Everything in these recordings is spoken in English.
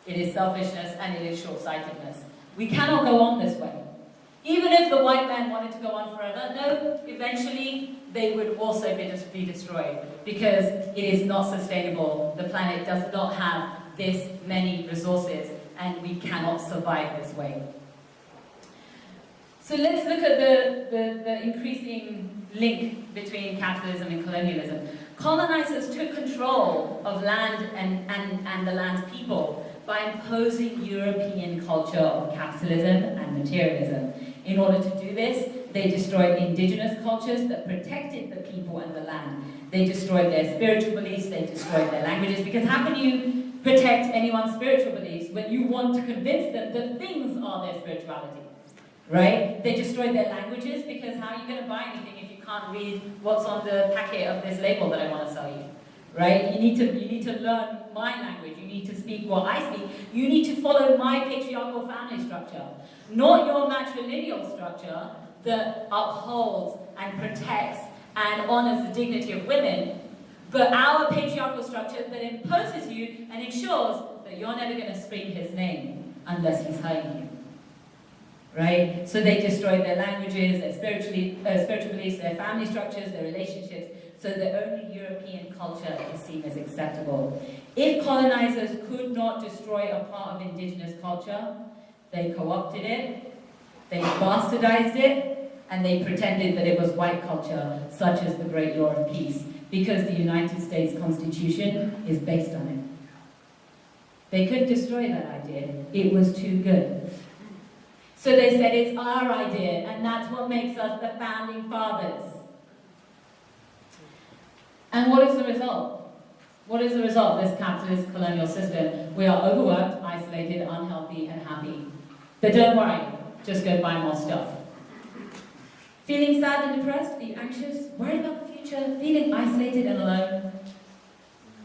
It is selfishness and it is short-sightedness. We cannot go on this way. Even if the white man wanted to go on forever, no, eventually they would also be destroyed because it is not sustainable. The planet does not have this many resources and we cannot survive this way. So let's look at the increasing link between capitalism and colonialism. Colonizers took control of land and the land's people by imposing European culture of capitalism and materialism. In order to do this, they destroyed indigenous cultures that protected the people and the land. They destroyed their spiritual beliefs, they destroyed their languages, because how can you protect anyone's spiritual beliefs when you want to convince them that things are their spirituality? Right? They destroyed their languages, because how are you going to buy anything if you can't read what's on the packet of this label that I want to sell you? Right? You need to learn my language, you need to speak what I speak, you need to follow my patriarchal family structure, not your matrilineal structure that upholds and protects and honors the dignity of women, but our patriarchal structure that imposes you and ensures that you're never going to scream his name unless he's hurting you. Right? So they destroyed their languages, their spiritual beliefs, their family structures, their relationships, so that only European culture is seen as acceptable. If colonizers could not destroy a part of indigenous culture, they co-opted it, they bastardized it, and they pretended that it was white culture, such as the Great Law of Peace, because the United States Constitution is based on it. They couldn't destroy that idea. It was too good. So they said it's our idea, and that's what makes us the founding fathers. And what is the result? What is the result of this capitalist colonial system? We are overworked, isolated, unhealthy, and happy. But don't worry, just go buy more stuff. Feeling sad and depressed? Are you anxious? Worried about the future? Feeling isolated and alone?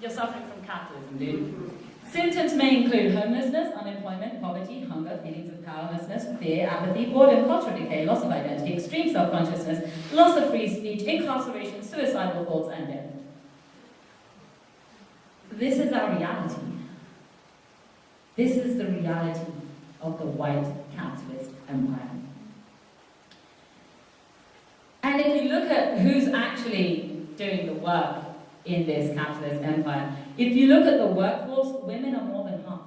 You're suffering from capitalism, dude. Symptoms may include homelessness, unemployment, poverty, hunger, feelings of powerlessness, fear, apathy, boredom, cultural decay, loss of identity, extreme self-consciousness, loss of free speech, incarceration, suicidal thoughts, and death. This is our reality. This is the reality of the white capitalist empire. And if you look at who's actually doing the work in this capitalist empire, if you look at the workforce, women are more than half.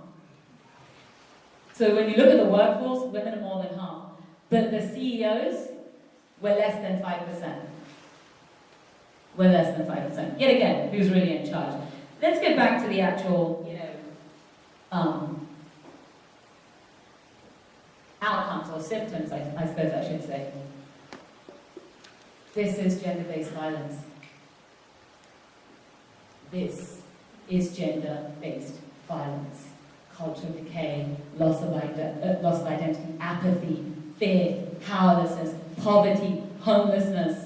So when you look at the workforce, women are more than half. But the CEOs were less than 5%. We're less than 5%. Yet again, who's really in charge? Let's get back to the actual, outcomes or symptoms, I suppose I should say. This is gender-based violence. This is gender-based violence. Cultural decay, loss of identity, apathy, fear, powerlessness, poverty, homelessness,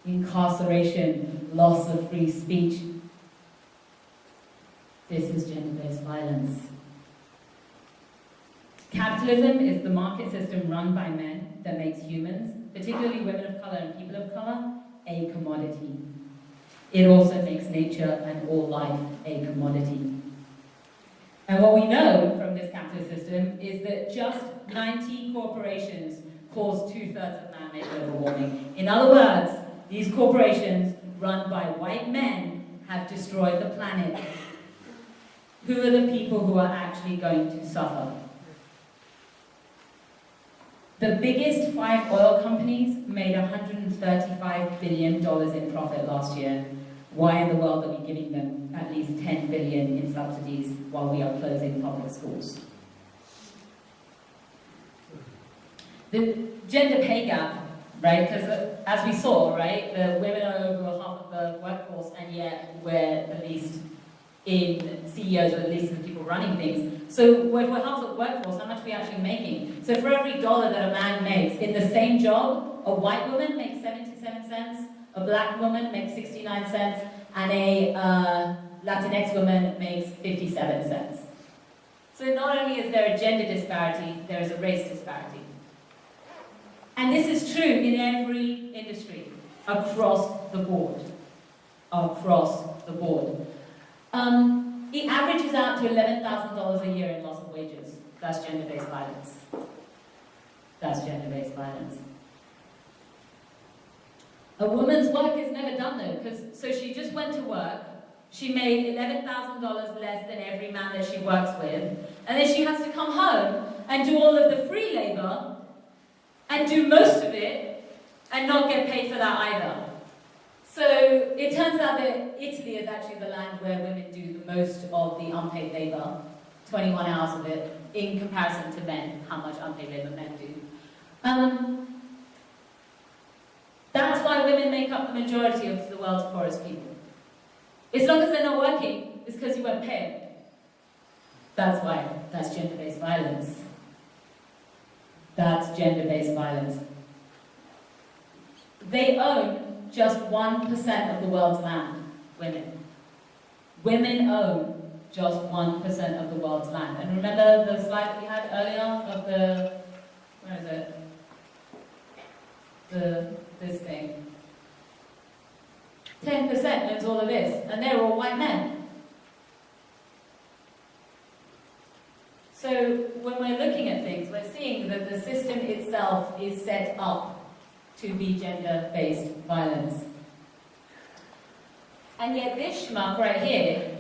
incarceration, loss of free speech. This is gender-based violence. Capitalism is the market system run by men that makes humans, particularly women of color and people of color, a commodity. It also makes nature and all life a commodity. And what we know from this capitalist system is that just 90 corporations cause 2/3 of man-made global warming. In other words, these corporations, run by white men, have destroyed the planet. Who are the people who are actually going to suffer? The biggest 5 oil companies made $135 billion in profit last year. Why in the world are we giving them at least $10 billion in subsidies while we are closing public schools? The gender pay gap, right? Because as we saw, right, the women are over half of the workforce, and yet we're the least in CEOs, or at least the people running things. So if we're half the workforce, how much are we actually making? So for every dollar that a man makes in the same job, a white woman makes 77 cents, a black woman makes 69 cents, and a Latinx woman makes 57 cents. So not only is there a gender disparity, there is a race disparity. And this is true in every industry, across the board. Across the board. it averages out to $11,000 a year in loss of wages. That's gender-based violence. That's gender-based violence. A woman's work is never done though, so she just went to work, she made $11,000 less than every man that she works with, and then she has to come home and do all of the free labor, and do most of it, and not get paid for that either. So it turns out that Italy is actually the land where women do the most of the unpaid labor, 21 hours of it, in comparison to men, how much unpaid labor men do. That's why women make up the majority of the world's poorest people. As long as they're not working, it's because you won't pay them. That's why. That's gender-based violence. That's gender-based violence. They own just 1% of the world's land, women. Women own just 1% of the world's land. And remember the slide that we had earlier of the, where is it? This thing. 10% owns all of this, and they're all white men. So when we're looking at things, we're seeing that the system itself is set up to be gender-based violence. And yet this schmuck right here,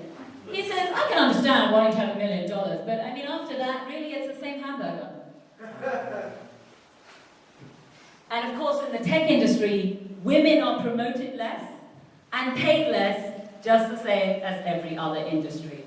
he says, I can understand wanting to have $1 million, but I mean after that, really it's the same hamburger. And of course in the tech industry, women are promoted less and paid less, just the same as every other industry.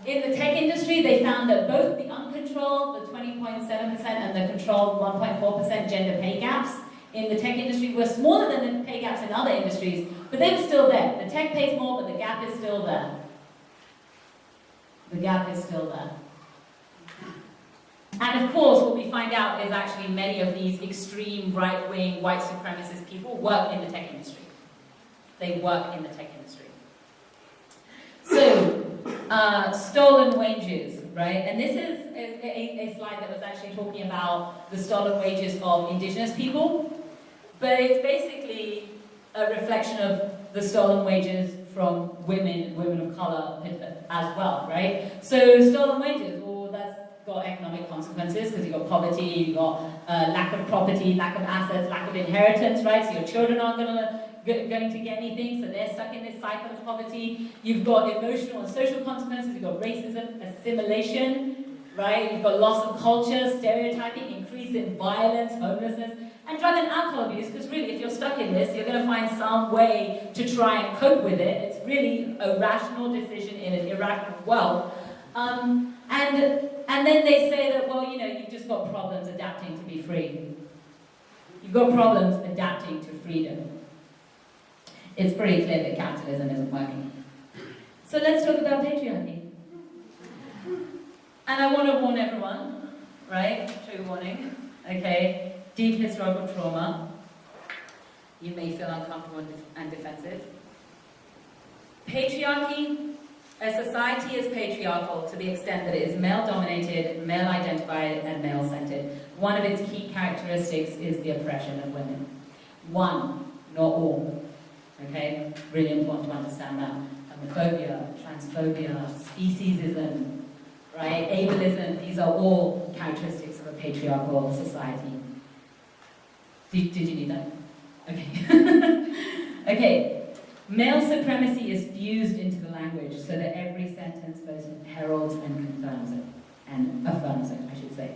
In the tech industry, they found that both the uncontrolled, the 20.7%, and the controlled 1.4% gender pay gaps in the tech industry were smaller than the pay gaps in other industries, but they were still there. The tech pays more, but the gap is still there. The gap is still there. And of course, what we find out is actually many of these extreme right-wing white supremacist people work in the tech industry. They work in the tech industry. So, stolen wages, right? And this is a slide that was actually talking about the stolen wages of indigenous people, but it's basically a reflection of the stolen wages from women of color as well, right? So stolen wages, well, that's got economic consequences because you've got poverty, you've got lack of property, lack of assets, lack of inheritance, right? So your children aren't going to get anything, so they're stuck in this cycle of poverty. You've got emotional and social consequences, you've got racism, assimilation, right? You've got loss of culture, stereotyping, increase in violence, homelessness, and drug and alcohol abuse, because really if you're stuck in this, you're going to find some way to try and cope with it. It's really a rational decision in an irrational world. And then they say that, well, you know, you've just got problems adapting to be free. You've got problems adapting to freedom. It's pretty clear that capitalism isn't working. So let's talk about patriarchy. And I want to warn everyone, right? True warning, okay? Deep historical trauma. You may feel uncomfortable and defensive. Patriarchy. A society is patriarchal to the extent that it is male-dominated, male-identified, and male-centered. One of its key characteristics is the oppression of women. One, not all. Okay? Really important to understand that. Homophobia, transphobia, speciesism, right? Ableism, these are all characteristics of a patriarchal society. Did you need that? Okay. Okay. Male supremacy is fused into the language so that every sentence both heralds and confirms it, and affirms it, I should say.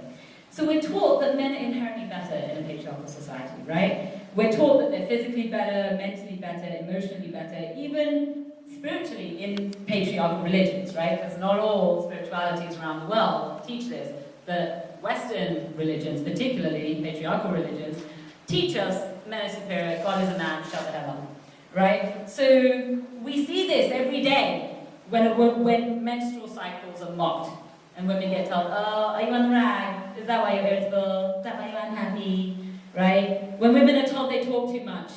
So we're taught that men are inherently better in a patriarchal society, right? We're taught that they're physically better, mentally better, emotionally better, even spiritually in patriarchal religions, right? Because not all spiritualities around the world teach this. But Western religions, particularly patriarchal religions, teach us men are superior, God is a man, shut the hell up. Right? So we see this every day when menstrual cycles are mocked and women get told, oh, are you on the rag? Is that why you're irritable? Is that why you're unhappy? Right? When women are told they talk too much.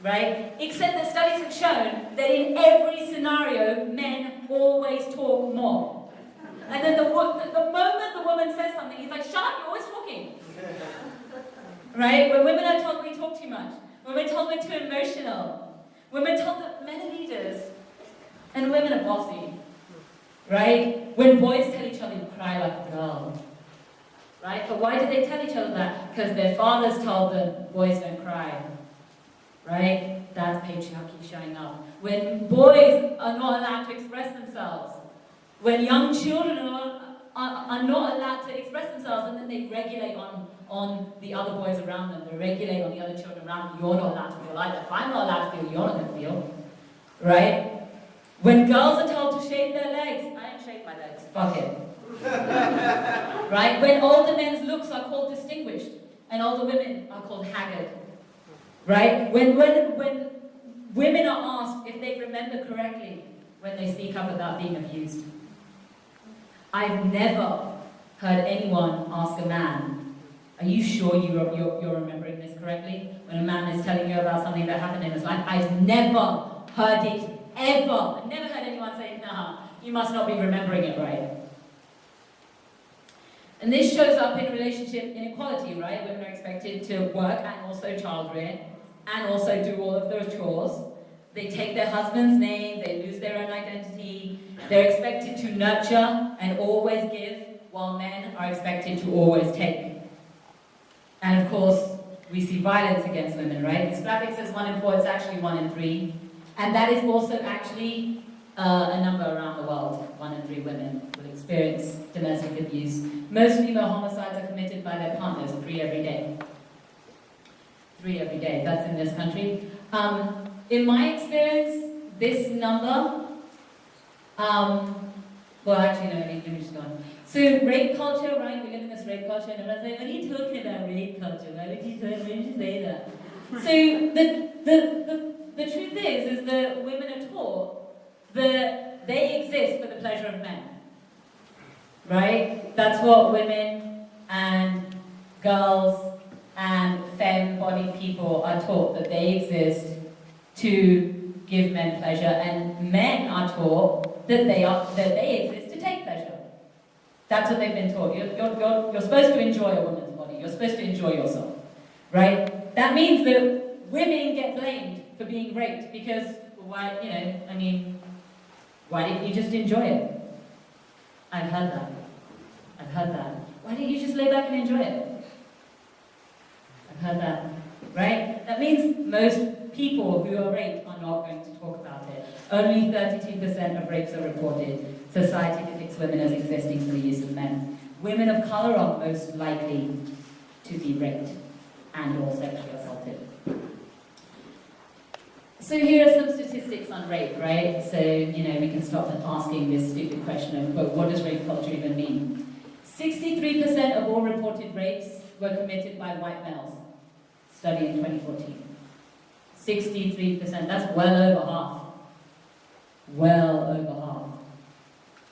Right? Except that studies have shown that in every scenario, men always talk more. And then the moment the woman says something, he's like, shut up, you're always talking. Right? When women are told we talk too much. When we're told we're too emotional, when we're told that men are leaders, And women are bossy, right? When boys tell each other to cry like a girl, right? But why do they tell each other that? Because their fathers told them, boys don't cry, right? That's patriarchy showing up. When boys are not allowed to express themselves, when young children are not allowed to express themselves, and then they regulate on the other boys around them, they regulate on the other children around them. You're not allowed to feel like that. If I'm not allowed to feel, you're not going to feel, right? When girls are told to shave their legs, I don't shave my legs, fuck it. Right? When older men's looks are called distinguished, and older women are called haggard. Right? When women are asked if they remember correctly when they speak up about being abused. I've never heard anyone ask a man, are you sure you're remembering this correctly? When a man is telling you about something that happened in his life, I've never heard it, ever. I've never heard anyone say, nah, you must not be remembering it right. And this shows up in relationship inequality, right? Women are expected to work and also child rear, and also do all of those chores. They take their husband's name, they lose their own identity, they're expected to nurture and always give, while men are expected to always take. And of course, we see violence against women, right? This graphic says 1 in 4, it's actually 1 in 3. And that is also actually a number around the world. 1 in 3 women will experience domestic abuse. Most female homicides are committed by their partners, 3 every day. 3 every day, that's in this country. In my experience, this number, well actually no, let me just go on. So rape culture, right, we live in this rape culture, and everyone's like, what are you talking about rape culture? Why would you say that? So the truth is that women are taught that they exist for the pleasure of men, right? That's what women and girls and femme-bodied people are taught, that they exist to give men pleasure, and men are taught that they exist to take pleasure. That's what they've been taught. You're supposed to enjoy a woman's body. You're supposed to enjoy yourself, right? That means that women get blamed for being raped because, why? Why didn't you just enjoy it? I've heard that. Why didn't you just lay back and enjoy it? I've heard that, right? That means most people who are raped are not going to talk about it. Only 32% of rapes are reported. Society depicts women as existing for the use of men. Women of color are most likely to be raped and or sexually assaulted. So here are some statistics on rape, right? So, we can stop asking this stupid question of, but what does rape culture even mean? 63% of all reported rapes were committed by white males. Study in 2014. 63%, that's well over half. Well over half.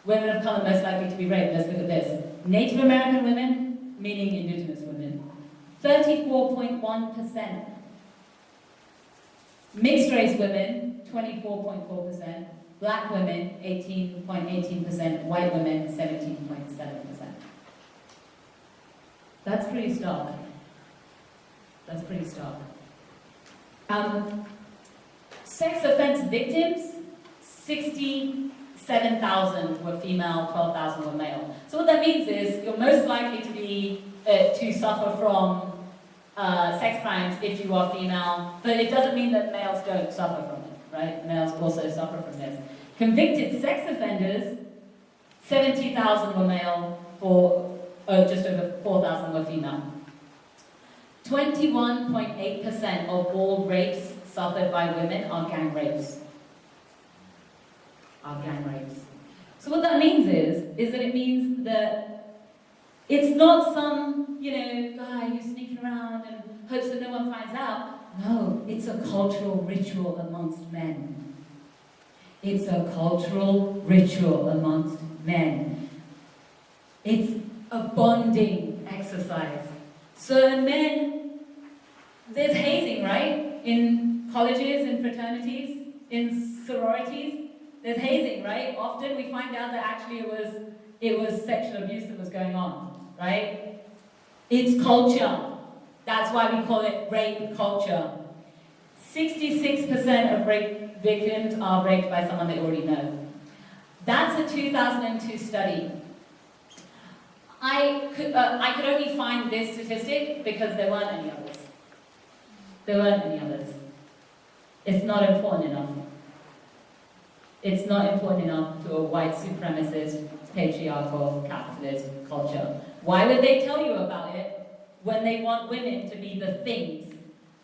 Women of color most likely to be raped. Let's look at this. Native American women, meaning indigenous women, 34.1%. Mixed race women, 24.4%. Black women, 18.18%. White women, 17.7%. That's pretty stark. That's pretty stark. Sex offense victims, 67,000 were female, 12,000 were male. So what that means is you're most likely to suffer from sex crimes if you are female, but it doesn't mean that males don't suffer from it, right? Males also suffer from this. Convicted sex offenders, 70,000 were male, just over 4,000 were female. 21.8% of all rapes suffered by women are gang rapes. So what that means is that it means that it's not some, guy who's sneaking around and hopes that no one finds out. No, it's a cultural ritual amongst men. It's a cultural ritual amongst men. It's a bonding exercise. So men, there's hazing, right? In colleges, in fraternities, in sororities, there's hazing, right? Often we find out that actually it was sexual abuse that was going on, right? It's culture. That's why we call it rape culture. 66% of rape victims are raped by someone they already know. That's a 2002 study. I could only find this statistic because there weren't any others. There weren't any others. It's not important enough. It's not important enough to a white supremacist, patriarchal, capitalist culture. Why would they tell you about it when they want women to be the things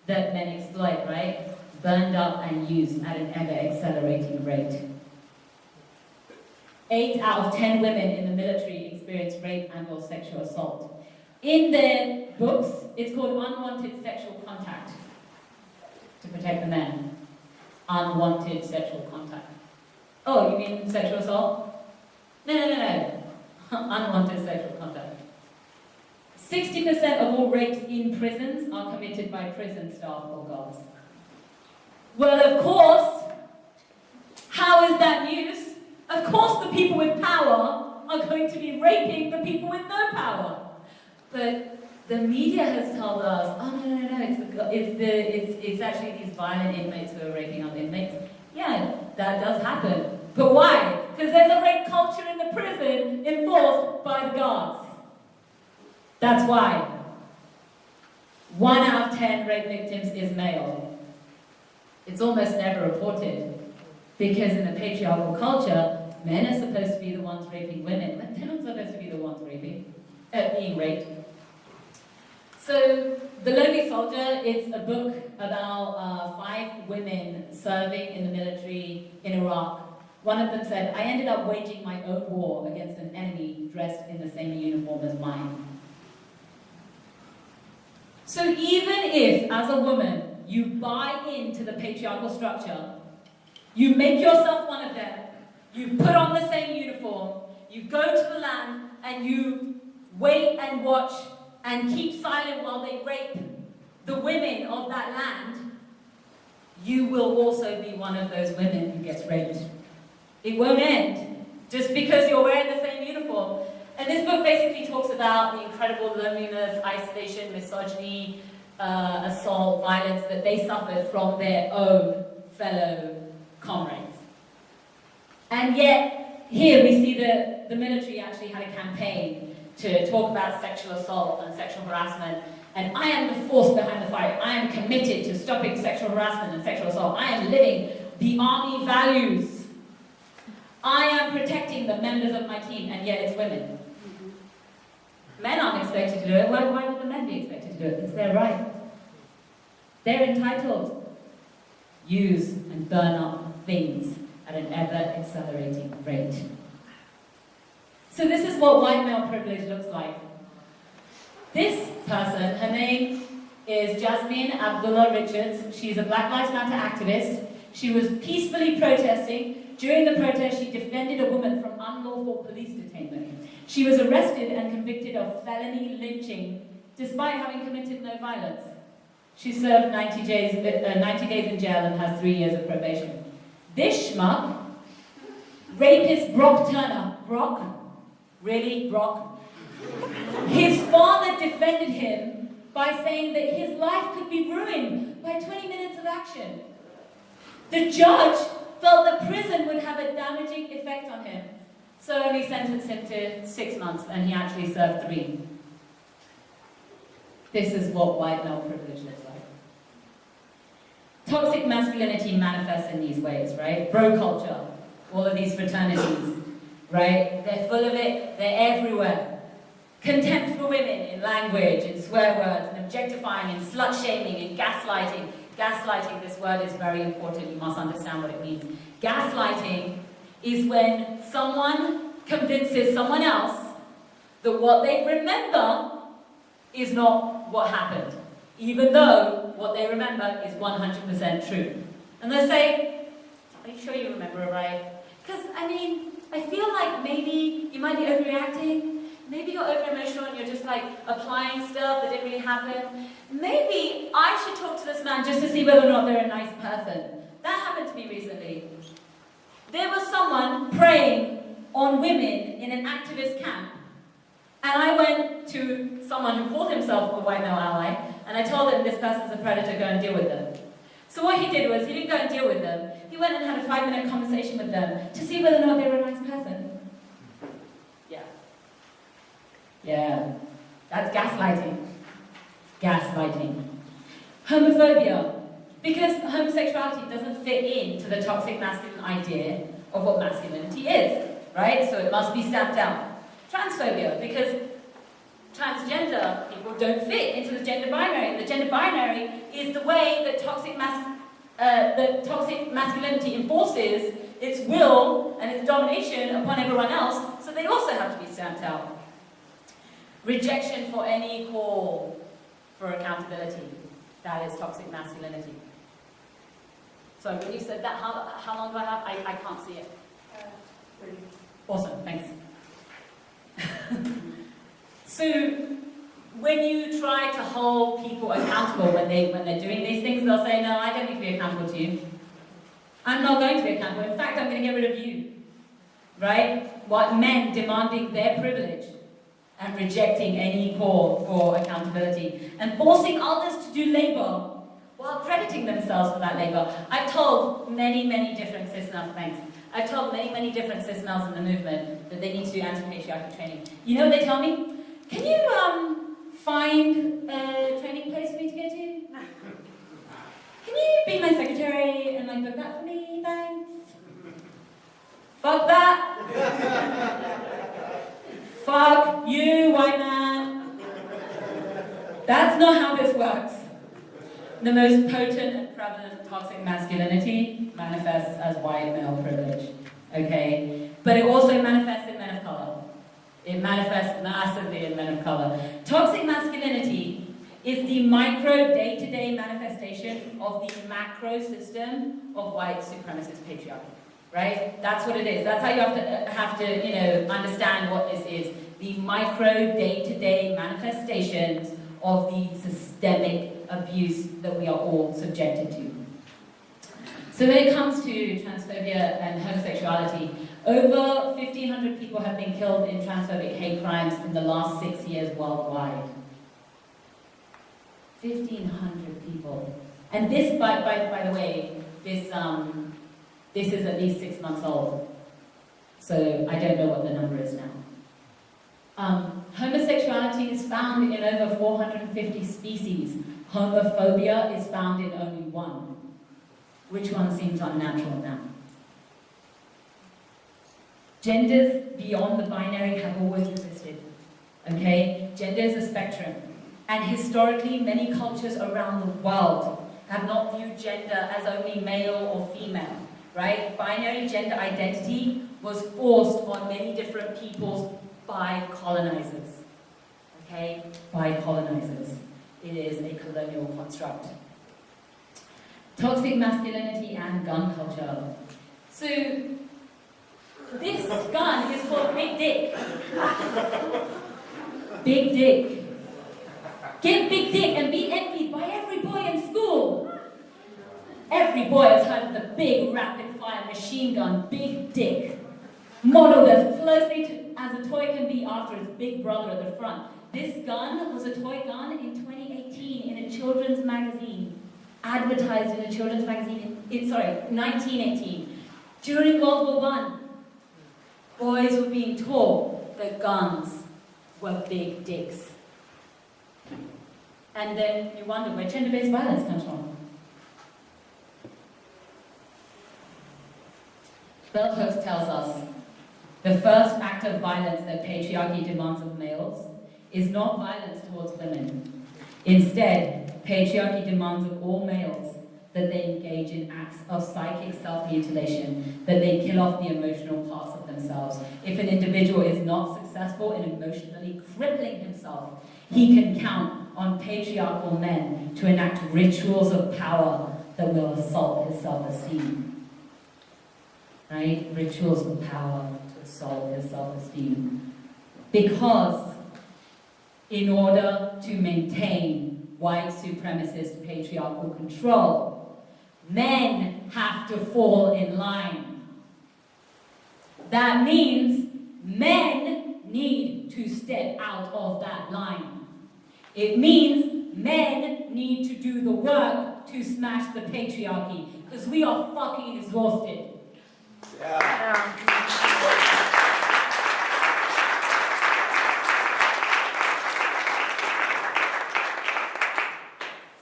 that men exploit, right? Burned up and used at an ever-accelerating rate. 8 out of 10 women in the military experience rape and/or sexual assault. In their books, it's called unwanted sexual contact, to protect the men. Unwanted sexual contact. Oh, you mean sexual assault? No. Unwanted sexual contact. 60% of all rapes in prisons are committed by prison staff or guards. Well, of course, how is that news? Of course the people with power are going to be raping the people with no power. But the media has told us, oh no, it's actually these violent inmates who are raping other inmates. Yeah, that does happen. But why? Because there's a rape culture in the prison enforced by the guards. That's why. 1 out of 10 rape victims is male. It's almost never reported. Because in the patriarchal culture, men are supposed to be the ones raping women, but they're not supposed to be the ones being raped. So, The Lonely Soldier, it's a book about 5 women serving in the military in Iraq. One of them said, I ended up waging my own war against an enemy dressed in the same uniform as mine. So even if, as a woman, you buy into the patriarchal structure, you make yourself one of them, you put on the same uniform, you go to the land, and you wait and watch and keep silent while they rape the women of that land, you will also be one of those women who gets raped. It won't end just because you're wearing the same uniform. And this book basically talks about the incredible loneliness, isolation, misogyny, assault, violence that they suffered from their own fellow comrades. And yet, here we see that the military actually had a campaign to talk about sexual assault and sexual harassment. And I am the force behind the fight. I am committed to stopping sexual harassment and sexual assault. I am living the army values. I am protecting the members of my team, and yet it's women. Men aren't expected to do it. Why would the men be expected to do it? It's their right. They're entitled. Use and burn up things at an ever-accelerating rate. So this is what white male privilege looks like. This person, her name is Jasmine Abdullah Richards. She's a Black Lives Matter activist. She was peacefully protesting. During the protest, she defended a woman from unlawful police detainment. She was arrested and convicted of felony lynching, despite having committed no violence. She served 90 days in jail and has 3 years of probation. This schmuck, rapist Brock Turner, Brock? Really, Brock? His father defended him by saying that his life could be ruined by 20 minutes of action. The judge felt that prison would have a damaging effect on him, so only sentenced him to 6 months, and he actually served 3. This is what white male privilege looks like. Toxic masculinity manifests in these ways, right? Bro culture, all of these fraternities, right? They're full of it, they're everywhere. Contempt for women in language, in swear words, and objectifying, and slut-shaming, and gaslighting. Gaslighting, this word is very important, you must understand what it means. Gaslighting is when someone convinces someone else that what they remember is not what happened, even though what they remember is 100% true. And they say, are you sure you remember it right? Because, I feel like maybe you might be overreacting. Maybe you're over-emotional and you're just applying stuff that didn't really happen. Maybe I should talk to this man just to see whether or not they're a nice person. That happened to me recently. There was someone preying on women in an activist camp. And I went to someone who called himself a white male ally, and I told him this person's a predator, go and deal with them. So what he did was, he didn't go and deal with them. He went and had a 5-minute conversation with them to see whether or not they were a nice person. Yeah. Yeah. That's gaslighting. Gaslighting. Homophobia. Because homosexuality doesn't fit into the toxic masculine idea of what masculinity is, right? So it must be stamped out. Transphobia, because transgender people don't fit into the gender binary. The gender binary is the way that toxic masculinity enforces its will and its domination upon everyone else, so they also have to be stamped out. Rejection for any call for accountability. That is toxic masculinity. So when you said that, how long do I have? I can't see it. Awesome, thanks. So when you try to hold people accountable when they're doing these things, they'll say, no, I don't need to be accountable to you. I'm not going to be accountable. In fact, I'm going to get rid of you. Right? What men demanding their privilege and rejecting any call for accountability and forcing others to do labor while crediting themselves for that labor. I've told many different cis-males, thanks. I've told many different cis-males in the movement that they need to do anti-patriarchy training. You know what they tell me? Can you find a training place for me to go to? Can you be my secretary and book that for me, thanks? Fuck that. Fuck you, white man. That's not how this works. The most potent and prevalent toxic masculinity manifests as white male privilege, okay? But it also manifests in men of color. It manifests massively in men of color. Toxic masculinity is the micro day-to-day manifestation of the macro system of white supremacist patriarchy, right? That's what it is. That's how you have to understand what this is. The micro day-to-day manifestations of the systemic abuse that we are all subjected to. So when it comes to transphobia and homosexuality, over 1,500 people have been killed in transphobic hate crimes in the last 6 years worldwide. 1,500 people. And this, by the way, this is at least 6 months old. So I don't know what the number is now. Homosexuality is found in over 450 species. Homophobia is found in only one. Which one seems unnatural now? Genders beyond the binary have always existed. Okay? Gender is a spectrum. And historically, many cultures around the world have not viewed gender as only male or female. Right? Binary gender identity was forced on many different peoples by colonizers. Okay? By colonizers. It is a colonial construct. Toxic masculinity and gun culture. So, this gun is called Big Dick. Big Dick. Give Big Dick and be envied by every boy in school. Every boy has heard of the big rapid-fire machine gun, Big Dick. Modeled as closely as a toy can be after its big brother at the front. This gun was a toy gun in 2018 in a children's magazine. Advertised in a children's magazine in 1918. During World War I, boys were being taught that guns were big dicks. And then you wonder where gender-based violence comes from. Bell Hooks tells us, the first act of violence that patriarchy demands of males is not violence towards women. Instead, patriarchy demands of all males that they engage in acts of psychic self-mutilation, that they kill off the emotional parts of themselves. If an individual is not successful in emotionally crippling himself, he can count on patriarchal men to enact rituals of power that will assault his self-esteem. Right? Rituals of power to assault his self-esteem. Because in order to maintain white supremacist patriarchal control, men have to fall in line. That means men need to step out of that line. It means men need to do the work to smash the patriarchy, because we are fucking exhausted.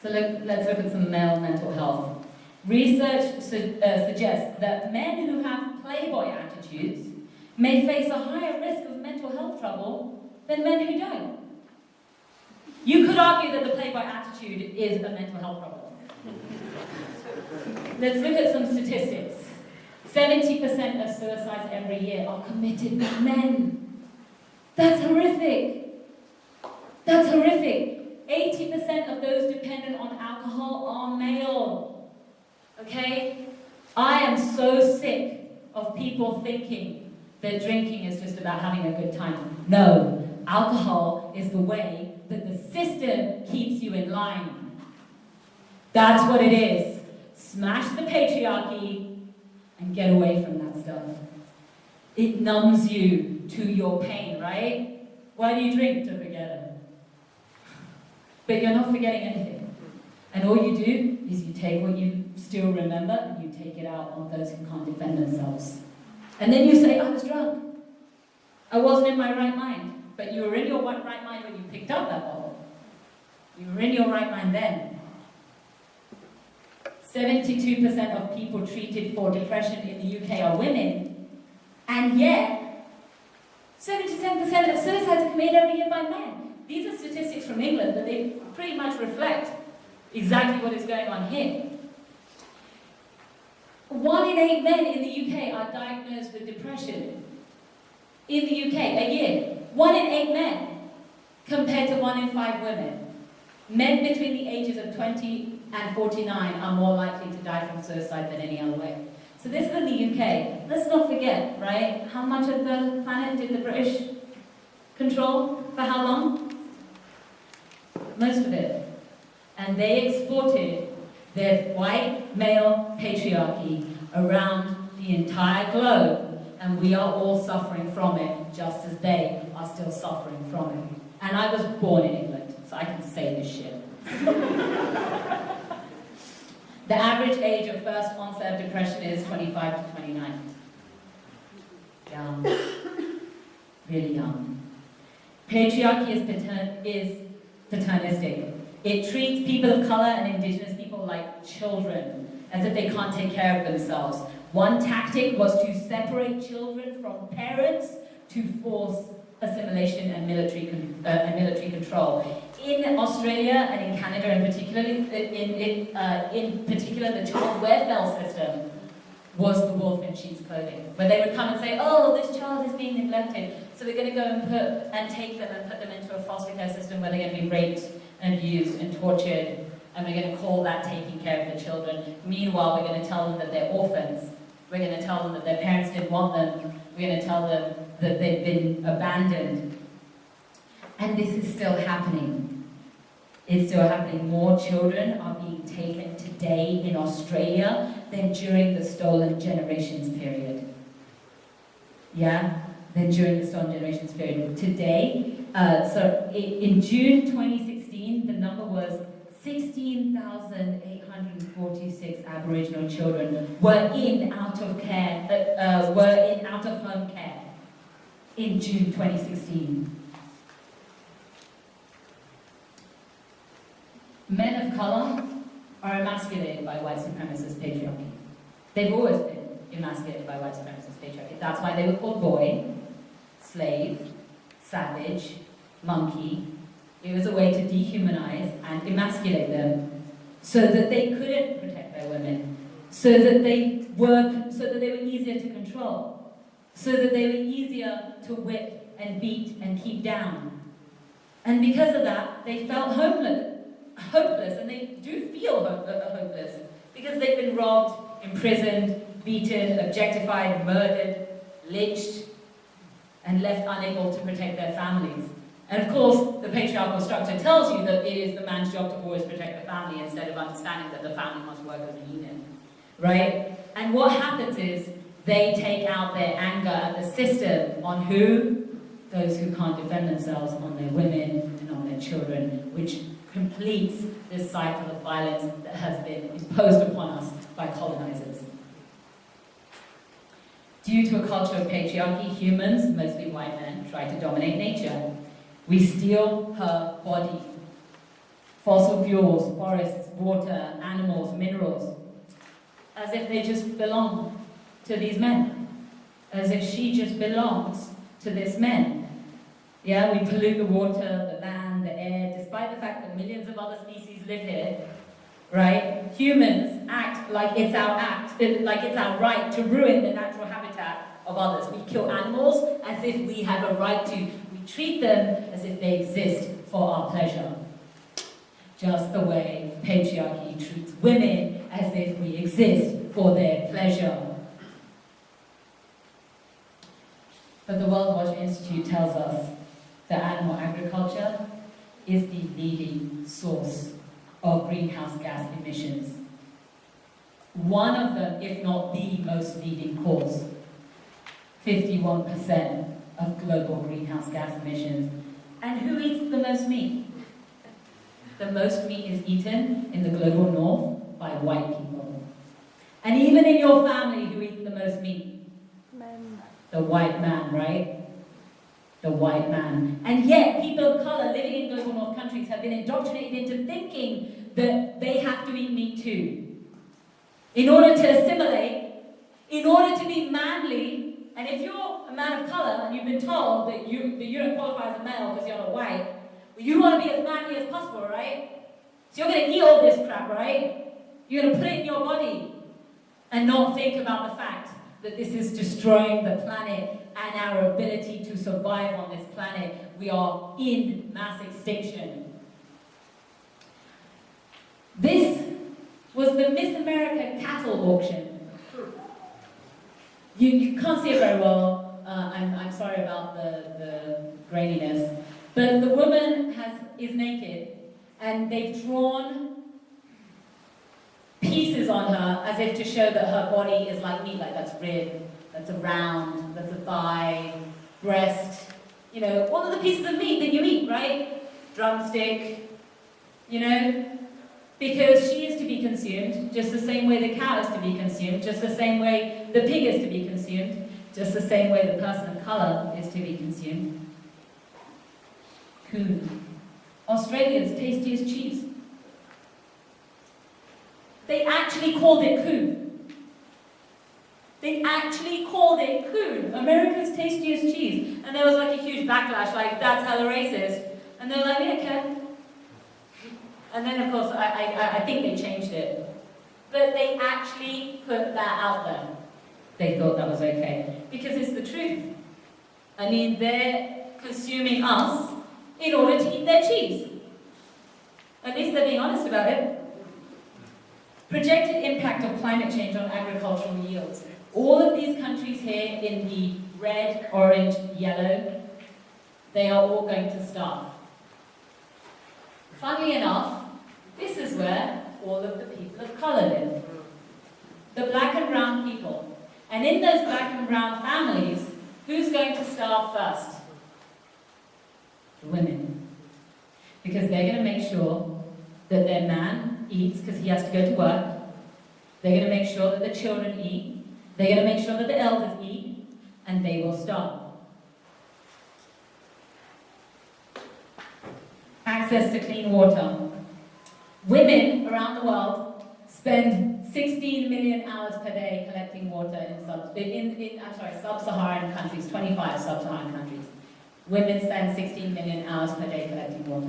So let's look at some male mental health. Research suggests that men who have playboy attitudes may face a higher risk of mental health trouble than men who don't. You could argue that the playboy attitude is a mental health problem. Let's look at some statistics. 70% of suicides every year are committed by men. That's horrific. That's horrific. 80% of those dependent on alcohol are male. Okay? I am so sick of people thinking that drinking is just about having a good time. No, alcohol is the way that the system keeps you in line. That's what it is. Smash the patriarchy and get away from that stuff. It numbs you to your pain, right? Why do you drink? To forget it. But you're not forgetting anything. And all you do is you take what you still remember and you take it out on those who can't defend themselves. And then you say, I was drunk. I wasn't in my right mind. But you were in your right mind when you picked up that bottle. You were in your right mind then. 72% of people treated for depression in the UK are women. And yet, 77% of suicides are committed every year by men. These are statistics from England, but they pretty much reflect exactly what is going on here. 1 in 8 men in the UK are diagnosed with depression. In the UK, a year. 1 in 8 men, compared to 1 in 5 women. Men between the ages of 20 and 49 are more likely to die from suicide than any other way. So this is in the UK. Let's not forget, right? How much of the planet did the British control? For how long? Most of it. And they exported their white male patriarchy around the entire globe, and we are all suffering from it, just as they are still suffering from it. And I was born in England, so I can say this shit. The average age of first onset of depression is 25 to 29. Young. Really young. Patriarchy is paternalistic. It treats people of color and indigenous people like children, as if they can't take care of themselves. One tactic was to separate children from parents to force assimilation and military control. In Australia and in Canada in particular, the child welfare system was the wolf in sheep's clothing, where they would come and say, oh, this child is being neglected, so we're going to go and take them and put them into a foster care system where they're going to be raped and abused and tortured, and we're going to call that taking care of the children. Meanwhile, we're going to tell them that they're orphans. We're going to tell them that their parents didn't want them. We're going to tell them that they've been abandoned. And this is still happening. It's still happening. More children are being taken today in Australia than during the Stolen Generations period. Yeah? Than during the Stolen Generations period. Today, in June 2016, the number was 16,846 Aboriginal children were in out-of-home care in June 2016. Men of color are emasculated by white supremacist patriarchy. They've always been emasculated by white supremacist patriarchy. That's why they were called boy, slave, savage, monkey. It was a way to dehumanize and emasculate them so that they couldn't protect their women, so that they were easier to control, so that they were easier to whip and beat and keep down. And because of that, they felt hopeless, and they do feel hopeless, because they've been robbed, imprisoned, beaten, objectified, murdered, lynched, and left unable to protect their families. And of course, the patriarchal structure tells you that it is the man's job to always protect the family, instead of understanding that the family must work as a unit, right? And what happens is, they take out their anger at the system on who? those who can't defend themselves on their women and on their children, which completes this cycle of violence that has been imposed upon us by colonizers. Due to a culture of patriarchy, humans, mostly white men, try to dominate nature. We steal her body. Fossil fuels, forests, water, animals, minerals, as if they just belong to these men. As if she just belongs to this man. Yeah, we pollute the water, the land, the air, despite the fact that millions of other species live here, right? Humans act like it's our right to ruin the natural habitat of others. We kill animals as if we have a right to. We treat them as if they exist for our pleasure. Just the way patriarchy treats women as if we exist for their pleasure. But the World Watch Institute tells us that animal agriculture is the leading source of greenhouse gas emissions. One of them, if not the most leading cause, 51% of global greenhouse gas emissions. And who eats the most meat? The most meat is eaten in the global north by white people. And even in your family, who eats the most meat? Men. The white man, right? The white man. And yet, people of color living in global north countries have been indoctrinated into thinking that they have to eat meat too. In order to assimilate, in order to be manly, and if you're a man of color and you've been told that you don't qualify as a male because you're not white, well, you want to be as manly as possible, right? So you're going to eat all this crap, right? You're going to put it in your body and not think about the fact that this is destroying the planet and our ability to survive on this planet. We are in mass extinction. This was the Miss America cattle auction. You can't see it very well. I'm sorry about the graininess. But the woman is naked, and they've drawn pieces on her as if to show that her body is like meat, like that's rib, that's a round, that's a thigh, breast, you know, all of the pieces of meat that you eat, right? Drumstick, you know? Because she is to be consumed, just the same way the cow is to be consumed, just the same way the pig is to be consumed, just the same way the person of colour is to be consumed. Coon. Australia's tastiest cheese. They actually called it coon. They actually called it coon, America's tastiest cheese. And there was like a huge backlash, like, that's hella racist. And they're like, yeah, okay. And then, of course, I think they changed it. But they actually put that out there. They thought that was okay. Because it's the truth. I mean, they're consuming us in order to eat their cheese. At least they're being honest about it. Projected impact of climate change on agricultural yields. All of these countries here in the red, orange, yellow, they are all going to starve. Funnily enough, this is where all of the people of colour live. The black and brown people. And in those black and brown families, who's going to starve first? The women. Because they're going to make sure that their man eats because he has to go to work. They're going to make sure that the children eat. They're going to make sure that the elders eat. And they will starve. Access to clean water. Women around the world spend 16 million hours per day collecting water in sub-Saharan countries, 25 sub-Saharan countries. Women spend 16 million hours per day collecting water.